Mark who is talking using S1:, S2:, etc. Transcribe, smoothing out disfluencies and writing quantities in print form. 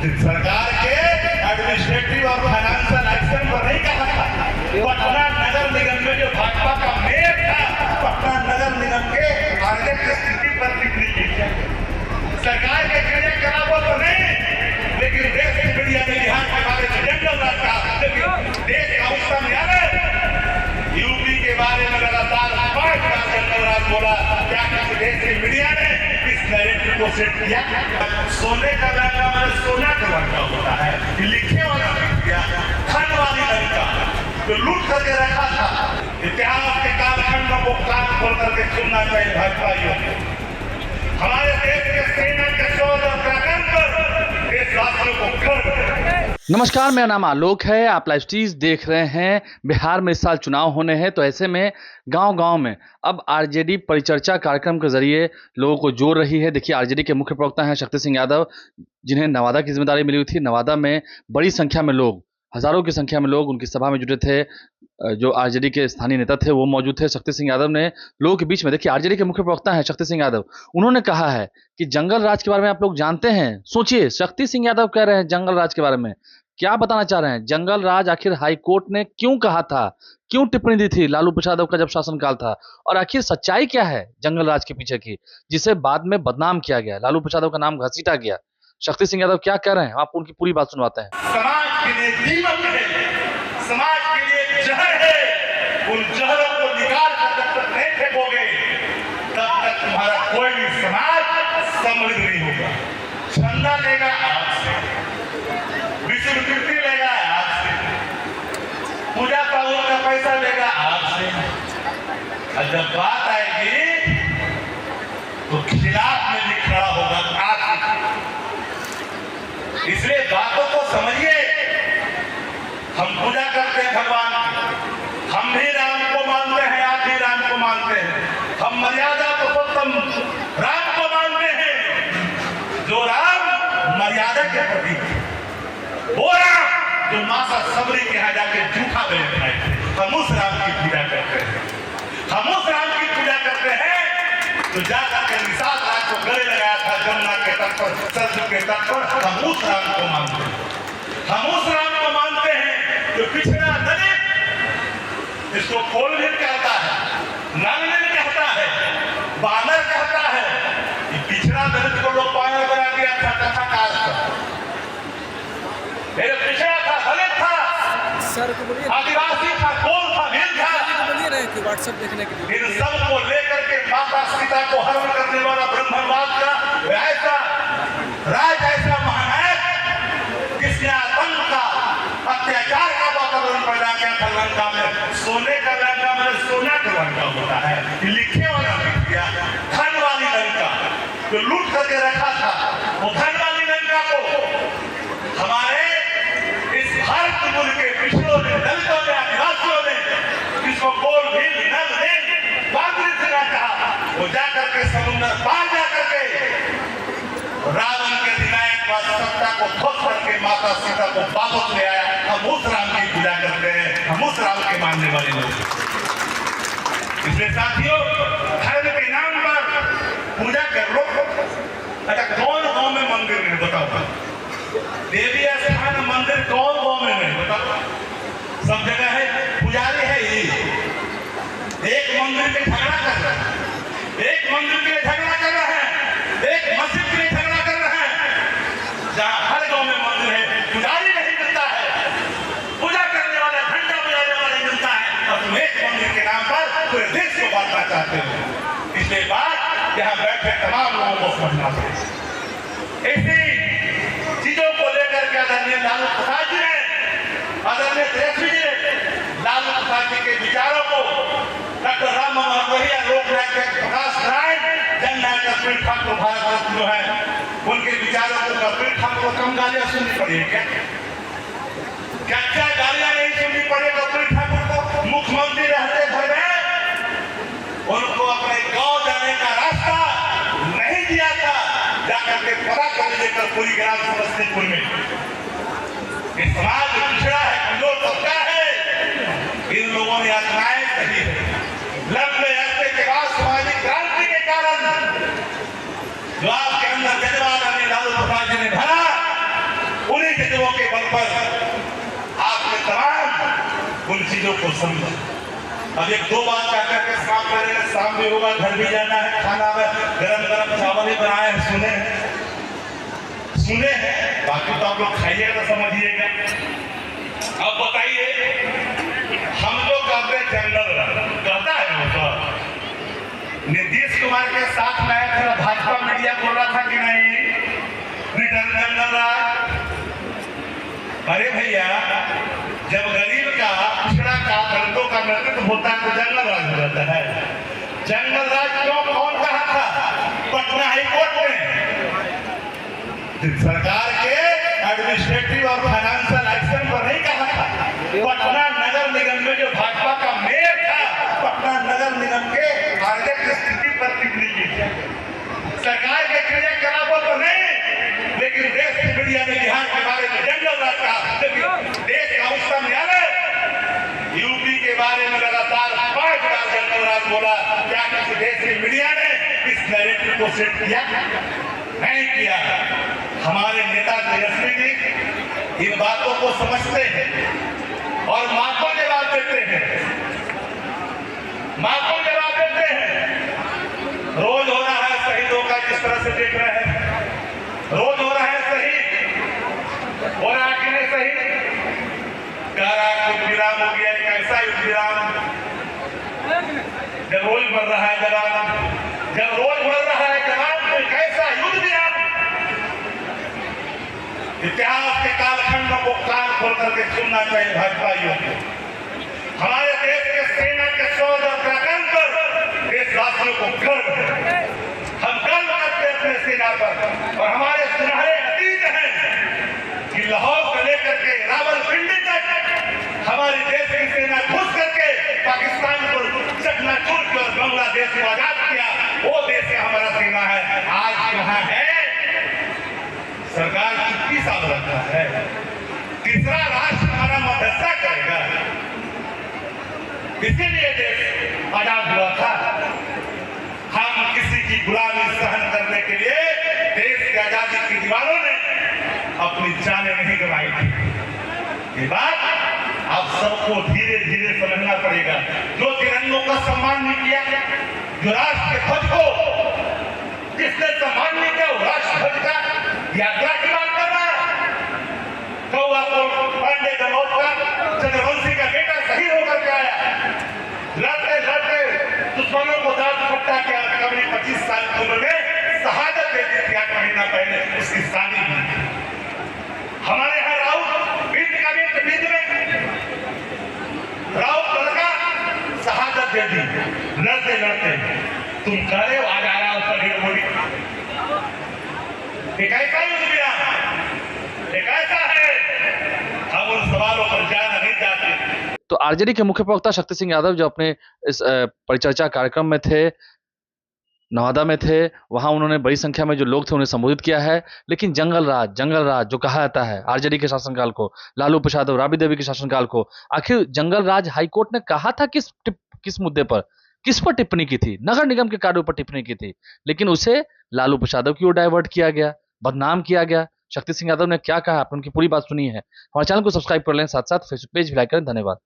S1: सरकार के एडमिनिस्ट्रेटिव और फाइनेंशियल एक्शन पर नहीं कहा था। पटना नगर निगम में जो भाजपा का मेयर था, पटना नगर निगम के प्रोजेक्ट की स्थिति पर टिप्पणी की सरकार के क्रियाकलापों पर नहीं, लेकिन देश की मीडिया ने बिहार के बारे में जंगल राज कहा, लेकिन देश का उत्तम यादव यूपी के बारे में लगातार 5 बार जंगल राज बोला। क्या किसी देश की मीडिया ने इस नैरेटिव को सेट किया? सोने का लंका मैंने सोना का लंका होता है, लिखे वाला लिख दिया, धन वाली लंका जो लूट करके रखा था। इतिहास के कालखंड को कान खोल करके सुनना चाहिए भाजपाइयों को। हमारे देश के सेना के शौर्य और पराक्रम पर देशवासियों को गर्व है।
S2: नमस्कार, मेरा नाम आलोक है। आप लाइव स्ट्रीज देख रहे हैं। बिहार में इस साल चुनाव होने हैं, तो ऐसे में गांव-गांव में अब आरजेडी परिचर्चा कार्यक्रम के जरिए लोगों को जोड़ रही है। देखिए, आरजेडी के मुख्य प्रवक्ता हैं शक्ति सिंह यादव, जिन्हें नवादा की जिम्मेदारी मिली हुई थी। नवादा में बड़ी संख्या में लोग, हजारों की संख्या में लोग उनकी सभा में जुटे थे। जो आरजेडी के स्थानीय नेता थे वो मौजूद थे। शक्ति सिंह यादव ने लोगों के बीच में, देखिए आरजेडी के मुख्य प्रवक्ता हैं शक्ति सिंह यादव, उन्होंने कहा है कि जंगल राज के बारे में आप लोग जानते हैं। सोचिए, शक्ति सिंह यादव कह रहे हैं जंगल राज के बारे में। क्या बताना चाह रहे हैं? जंगल राज आखिर हाई कोर्ट ने क्यों कहा था, क्यों टिप्पणी दी थी लालू प्रसाद यादव का जब शासनकाल था, और आखिर सच्चाई क्या है जंगल राज के पीछे की, जिसे बाद में बदनाम किया गया, लालू प्रसाद यादव का नाम घसीटा गया। शक्ति सिंह यादव क्या कह रहे हैं, आप उनकी पूरी बात सुनवाते हैं।
S1: समाज के लिए दीमक है, समाज के लिए जहर है। उन जहरों को निकाल कर जब तक नहीं फेंकोगे, तब तक तुम्हारा कोई भी समाज समृद्ध नहीं होगा। चंदा लेगा आपसे, विश्वविद्यालय लेगा आपसे, पूजा पाठ का पैसा लेगा आपसे, और जब बात आएगी तो खिलाफ में भी खड़ा होगा आपसे। इसलिए बातों को समझिए। हम पूजा करते हैं भगवान की, हम भी राम को मानते हैं, आप भी राम को मानते हैं। हम मर्यादा पुरुषोत्तम राम को मानते हैं, जो राम मर्यादा के प्रतीक है। वो राम जो माता सबरी के यहाँ जाके जूठा बेच खाए थे, हम उस राम की पूजा करते हैं। हम उस राम की पूजा करते हैं तो जाकर के निषाद राज को गले लगाया था जमुना के तट पर, सरजू के तट पर। हम उस राम को मानते हैं। हम उस राम को मानते हैं जो पिछड़ा दलित, इसको खोल भी कहता है, नांगन कहता है, बानर कहता है। ये पिछड़ा दलित को लोग बानर बना दिया था कथाकार का। मेरे पिछड़ा था, दलित था, आदिवासी था, कोल था, भील था।
S3: व्हाट्सएप देखने के लिए
S1: इन सब को लेकर के माता सीता को हरण करने वाला ब्रह्मवाद का ऐसा राज, ऐसा महानायक, जिसने आतंक का, अत्याचार का वातावरण पैदा किया था लंका में। सोने का लंका में सोना का लंका होता है, लिखे वाला लिख दिया, धन वाली लंका जो लूट करके रखा था, वो धन वाली लंका को हमारे इस भारत मुल्क के पिछड़ों ने, दलितों ने, आदिवासियों ने, जिसको गोल भील नल देख बांधने से ना कहा, वो जाकर के समुद्र पार जाकर के रावण के विनायक का सत्ता को ध्वस्त करके माता सीता को वापस ले आया। हम उस राम की पूजा करते हैं, हम उस राम के मानने वाले लोग। इसलिए साथियों, धर्म के नाम पर पूजा कर लो। अच्छा, कौन गांव में मंदिर नहीं बताओ? देवी स्थान मंदिर कौन गांव में नहीं बताओ? सब जगह है। पुजारी है ये, एक मंदिर के झगड़ा कर रहा है, एक मंदिर के लिए झगड़ा कर रहा है, एक मस्जिद के लिए झगड़ा कर रहा है। जहां हर गांव में मंदिर है, पुजारी नहीं मिलता है, पूजा करने वाला, घंटा बजाने वाला नहीं मिलता है, और तुम एक मंदिर के नाम पर पूरे देश को बांटना चाहते हो। इसलिए बात यहाँ बैठे तमाम लोगों को समझना पड़ेगा। इसी चीजों को लेकर के आदरणीय लालू प्रसाद जी ने, आदरणीय तेजस्वी जी ने लालू प्रसाद जी के विचारों को, डॉक्टर राम मनोहर लोहिया, लोकनायक प्रकाश नारायण, जननायक कश्मीर ठाकुर भारत जो है, उनके विचारों को कश्मीर ठाकुर को कम गालियां सुननी पड़ेगी क्या? क्या गालियां नहीं सुननी पड़े कश्मीर ठाकुर को? मुख्यमंत्री रहते भरे उनको अपने गांव जाने का रास्ता नहीं दिया था, जाकर के पता कर लेकर पूरी ग्राम समस्तीपुर में समाज पिछड़ा है, कमजोर तबका है, इन लोगों ने आत्माएं सही है। लंबे अरसे के बाद सामाजिक क्रांति के कारण जो आपके अंदर जज्बा लालू प्रसाद जी ने भरा, चीजों को समझे। अब एक दो बात क्या करके शाम करेंगे, शाम भी होगा, घर भी जाना है, खाना में गरम गरम चावल ही बनाए हैं, सुने हैं, बाकी तो आप लोग खाइएगा तो समझिएगा। अब बताइए, हम लोग कहते हैं जंगल राज, कहता है वो तो नीतीश कुमार के साथ में आया था, भाजपा मीडिया बोल रहा था कि नहीं रिटर्न जंगल राज। अरे भैया, जब गरीब का, पिछड़ा का, दलितों का नेतृत्व होता है तो जंगल राज हो जाता है। जंगल राज क्यों, कौन कहा था? पटना हाईकोर्ट ने सरकार के एडमिनिस्ट्रेटिव और फाइनेंशियल एक्शन पर नहीं कहा था। पटना नगर निगम में जो भाजपा का मेयर था, पटना नगर निगम के आर्थिक स्थिति पर टिप्पणी की थी, सरकार के क्रियाकलापों पर नहीं, लेकिन देश की मीडिया ने बिहार के बारे में जंगल राज कहा। लेकिन देश का उच्चतम न्यायालय यूपी के बारे में लगातार 5 बार जंगल राज बोला। क्या किसी देश की मीडिया ने इस नैरेटिव को सेट किया? नहीं किया। हमारे नेता तेजस्वी जी इन बातों को समझते हैं और मां को जवाब देते हैं, मां को जवाब देते हैं। रोज हो रहा है शहीदों का, जिस तरह से देख रहे हैं, रोज हो रहा है शहीद, हो रहा कि नहीं शहीद? कह रहा है युद्ध विराम हो गया, एक ऐसा युद्ध विराम जब रोज बढ़ रहा है जवान, जब रोज बढ़ रहा है जवान, तो एक ऐसा युद्ध विराम। इतिहास के कालखंड को कान खोल करके सुनना चाहिए भाजपाइयों को। हमारे देश के सेना के शौर्य और पराक्रम पर देशवासियों को गर्व है। हम गर्व करते हैं अपने सेना पर, और हमारे सुनहरे अतीत हैं कि लाहौर से लेकर के रावलपिंडी तक हमारी देश की सेना घुस करके पाकिस्तान को चकनाचूर कर बांग्लादेश को आजाद किया। वो देश से हमारा सेना है। आज यहाँ है सरकार चुप्पी साध रखा है। तीसरा राष्ट्र हमारा मध्यस्थता करेगा, इसीलिए देश आजाद हुआ था। हम किसी की गुलामी सहन करने के लिए देश की आजादी की दीवारों ने अपनी जानें नहीं गंवाई थी। ये बात आप सबको धीरे धीरे समझना पड़ेगा। जो तिरंगों का सम्मान नहीं किया, जो राष्ट्र के ध्वज को जिसने सम्मान नहीं किया, वो राष्ट्र ध्वज का यात्रा की बात कर रहा है। कौआ को पांडे दमोद का चंद्रवंशी का बेटा शहीद होकर के आया, लड़ते लड़ते दुश्मनों को दांत फट्टा किया। कभी 25 साल की उम्र में शहादत दे दी थी। 8 महीना पहले उसकी शादी हुई। हमारे यहाँ राउत बीत का बीत में राउत लड़का शहादत दे दी लड़ते लड़ते। तुम कह रहे हो आज आया उसका ढेर गोली। एक ऐसा युद्ध विराम, एक ऐसा है, हम उन सवालों पर जाना नहीं चाहते।
S2: तो आरजेडी के मुख्य प्रवक्ता शक्ति सिंह यादव जो अपने इस परिचर्चा कार्यक्रम में थे, नवादा में थे, वहां उन्होंने बड़ी संख्या में जो लोग थे उन्हें संबोधित किया है। लेकिन जंगल राज जो कहा जाता है आरजेडी के शासनकाल को, लालू प्रसाद और राबड़ी देवी के शासनकाल को, आखिर जंगल राज हाईकोर्ट ने कहा था किस मुद्दे पर, किस पर टिप्पणी की थी? नगर निगम के कार्यों पर टिप्पणी की थी, लेकिन उसे लालू प्रसाद की ओर डाइवर्ट किया गया, बदनाम किया गया। शक्ति सिंह यादव ने क्या कहा, आपने उनकी पूरी बात सुनी है। हमारे चैनल को सब्सक्राइब कर लें, साथ साथ फेसबुक पेज भी लाइक करें। धन्यवाद।